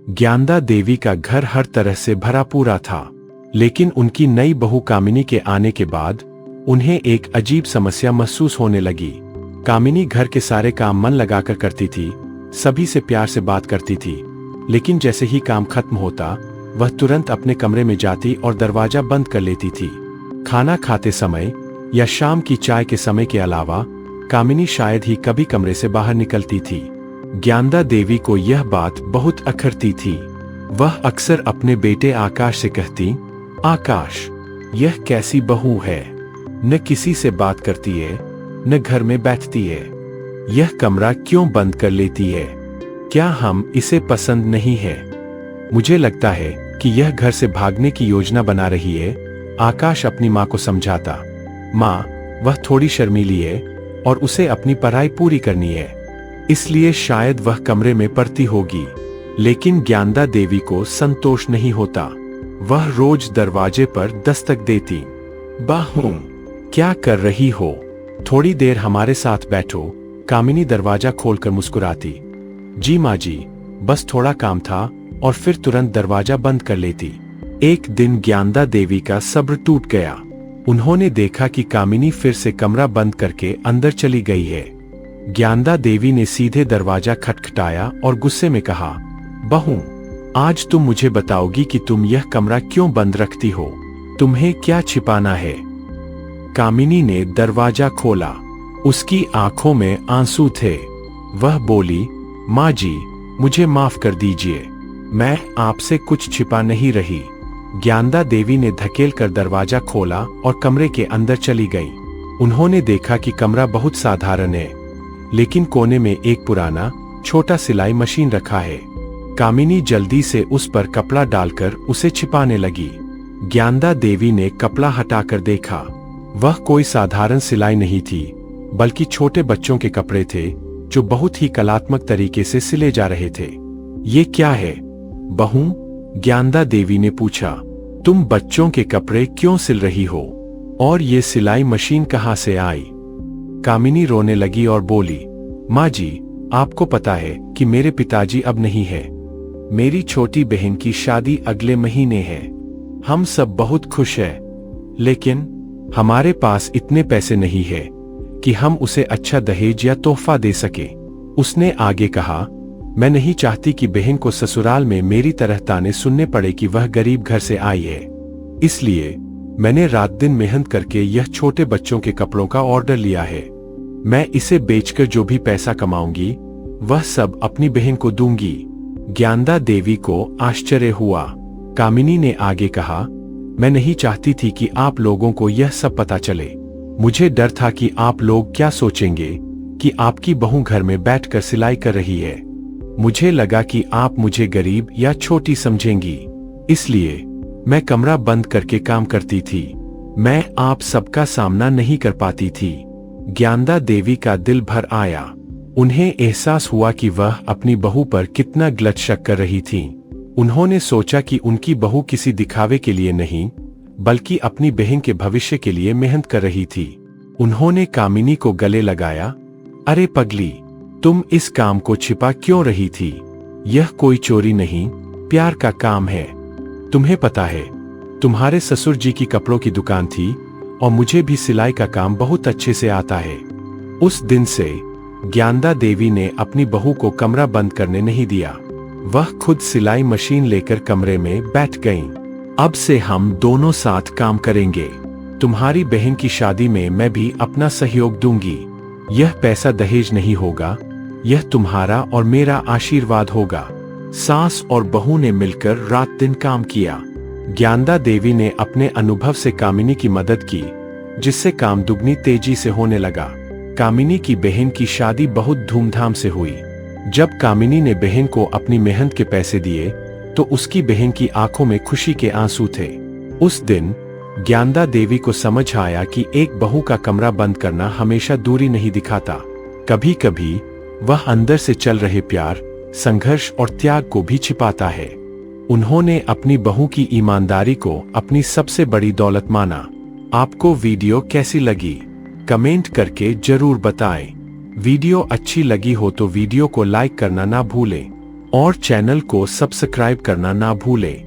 ज्ञानदा देवी का घर हर तरह से भरा पूरा था, लेकिन उनकी नई बहू कामिनी के आने के बाद उन्हें एक अजीब समस्या महसूस होने लगी। कामिनी घर के सारे काम मन लगाकर करती थी, सभी से प्यार से बात करती थी, लेकिन जैसे ही काम खत्म होता वह तुरंत अपने कमरे में जाती और दरवाजा बंद कर लेती थी। खाना खाते समय या शाम की चाय के समय के अलावा कामिनी शायद ही कभी कमरे से बाहर निकलती थी। ज्ञानदा देवी को यह बात बहुत अखरती थी। वह अक्सर अपने बेटे आकाश से कहती, आकाश, यह कैसी बहू है, न किसी से बात करती है, न घर में बैठती है, यह कमरा क्यों बंद कर लेती है, क्या हम इसे पसंद नहीं है? मुझे लगता है कि यह घर से भागने की योजना बना रही है। आकाश अपनी माँ को समझाता, माँ, वह थोड़ी शर्मीली है और उसे अपनी पढ़ाई पूरी करनी है, इसलिए शायद वह कमरे में पढ़ती होगी। लेकिन ज्ञानदा देवी को संतोष नहीं होता। वह रोज दरवाजे पर दस्तक देती, बहू, क्या कर रही हो, थोड़ी देर हमारे साथ बैठो। कामिनी दरवाजा खोलकर मुस्कुराती, जी माँ जी, बस थोड़ा काम था, और फिर तुरंत दरवाजा बंद कर लेती। एक दिन ज्ञानदा देवी का सब्र टूट गया। उन्होंने देखा कि कामिनी फिर से कमरा बंद करके अंदर चली गई है। ज्ञानदा देवी ने सीधे दरवाजा खटखटाया और गुस्से में कहा, बहू, आज तुम मुझे बताओगी कि तुम यह कमरा क्यों बंद रखती हो, तुम्हें क्या छिपाना है? कामिनी ने दरवाजा खोला। उसकी आंखों में आंसू थे। वह बोली, माँ जी, मुझे माफ कर दीजिए, मैं आपसे कुछ छिपा नहीं रही। ज्ञानदा देवी ने धकेल कर दरवाजा खोला और कमरे के अंदर चली गई। उन्होंने देखा कि कमरा बहुत साधारण है, लेकिन कोने में एक पुराना छोटा सिलाई मशीन रखा है। कामिनी जल्दी से उस पर कपड़ा डालकर उसे छिपाने लगी। ज्ञानदा देवी ने कपड़ा हटाकर देखा। वह कोई साधारण सिलाई नहीं थी, बल्कि छोटे बच्चों के कपड़े थे जो बहुत ही कलात्मक तरीके से सिले जा रहे थे। ये क्या है, बहू? ज्ञानदा देवी ने पूछा, तुम बच्चों के कपड़े क्यों सिल रही हो, और ये सिलाई मशीन कहाँ से आई? कामिनी रोने लगी और बोली, माँ जी, आपको पता है कि मेरे पिताजी अब नहीं है। मेरी छोटी बहन की शादी अगले महीने है। हम सब बहुत खुश हैं, लेकिन हमारे पास इतने पैसे नहीं है कि हम उसे अच्छा दहेज या तोहफा दे सके। उसने आगे कहा, मैं नहीं चाहती कि बहन को ससुराल में मेरी तरह ताने सुनने पड़े कि वह गरीब घर से आई है। इसलिए मैंने रात दिन मेहनत करके यह छोटे बच्चों के कपड़ों का ऑर्डर लिया है। मैं इसे बेचकर जो भी पैसा कमाऊंगी वह सब अपनी बहन को दूंगी। ज्ञानदा देवी को आश्चर्य हुआ। कामिनी ने आगे कहा, मैं नहीं चाहती थी कि आप लोगों को यह सब पता चले। मुझे डर था कि आप लोग क्या सोचेंगे कि आपकी बहू घर में बैठकर सिलाई कर रही है। मुझे लगा कि आप मुझे गरीब या छोटी समझेंगी, इसलिए मैं कमरा बंद करके काम करती थी। मैं आप सबका सामना नहीं कर पाती थी। ज्ञानदा देवी का दिल भर आया। उन्हें एहसास हुआ कि वह अपनी बहू पर कितना गलत शक कर रही थी। उन्होंने सोचा कि उनकी बहू किसी दिखावे के लिए नहीं, बल्कि अपनी बहन के भविष्य के लिए मेहनत कर रही थी। उन्होंने कामिनी को गले लगाया, अरे पगली, तुम इस काम को छिपा क्यों रही थी? यह कोई चोरी नहीं, प्यार का काम है। तुम्हें पता है, तुम्हारे ससुर जी की कपड़ों की दुकान थी और मुझे भी सिलाई का काम बहुत अच्छे से आता है। उस दिन से ज्ञानदा देवी ने अपनी बहू को कमरा बंद करने नहीं दिया। वह खुद सिलाई मशीन लेकर कमरे में बैठ गईं। अब से हम दोनों साथ काम करेंगे। तुम्हारी बहन की शादी में मैं भी अपना सहयोग दूंगी। यह पैसा दहेज नहीं होगा, यह तुम्हारा और मेरा आशीर्वाद होगा। सास और बहू ने मिलकर रात दिन काम किया। ज्ञानदा देवी ने अपने अनुभव से कामिनी की मदद की, जिससे काम दुगनी तेजी से होने लगा। कामिनी की बहन की शादी बहुत धूमधाम से हुई। जब कामिनी ने बहन को अपनी मेहनत के पैसे दिए तो उसकी बहन की आंखों में खुशी के आंसू थे। उस दिन ज्ञानदा देवी को समझ आया कि एक बहू का कमरा बंद करना हमेशा दूरी नहीं दिखाता। कभी कभी वह अंदर से चल रहे प्यार, संघर्ष और त्याग को भी छिपाता है। उन्होंने अपनी बहू की ईमानदारी को अपनी सबसे बड़ी दौलत माना। आपको वीडियो कैसी लगी? कमेंट करके जरूर बताएं। वीडियो अच्छी लगी हो तो वीडियो को लाइक करना ना भूलें और चैनल को सब्सक्राइब करना ना भूलें।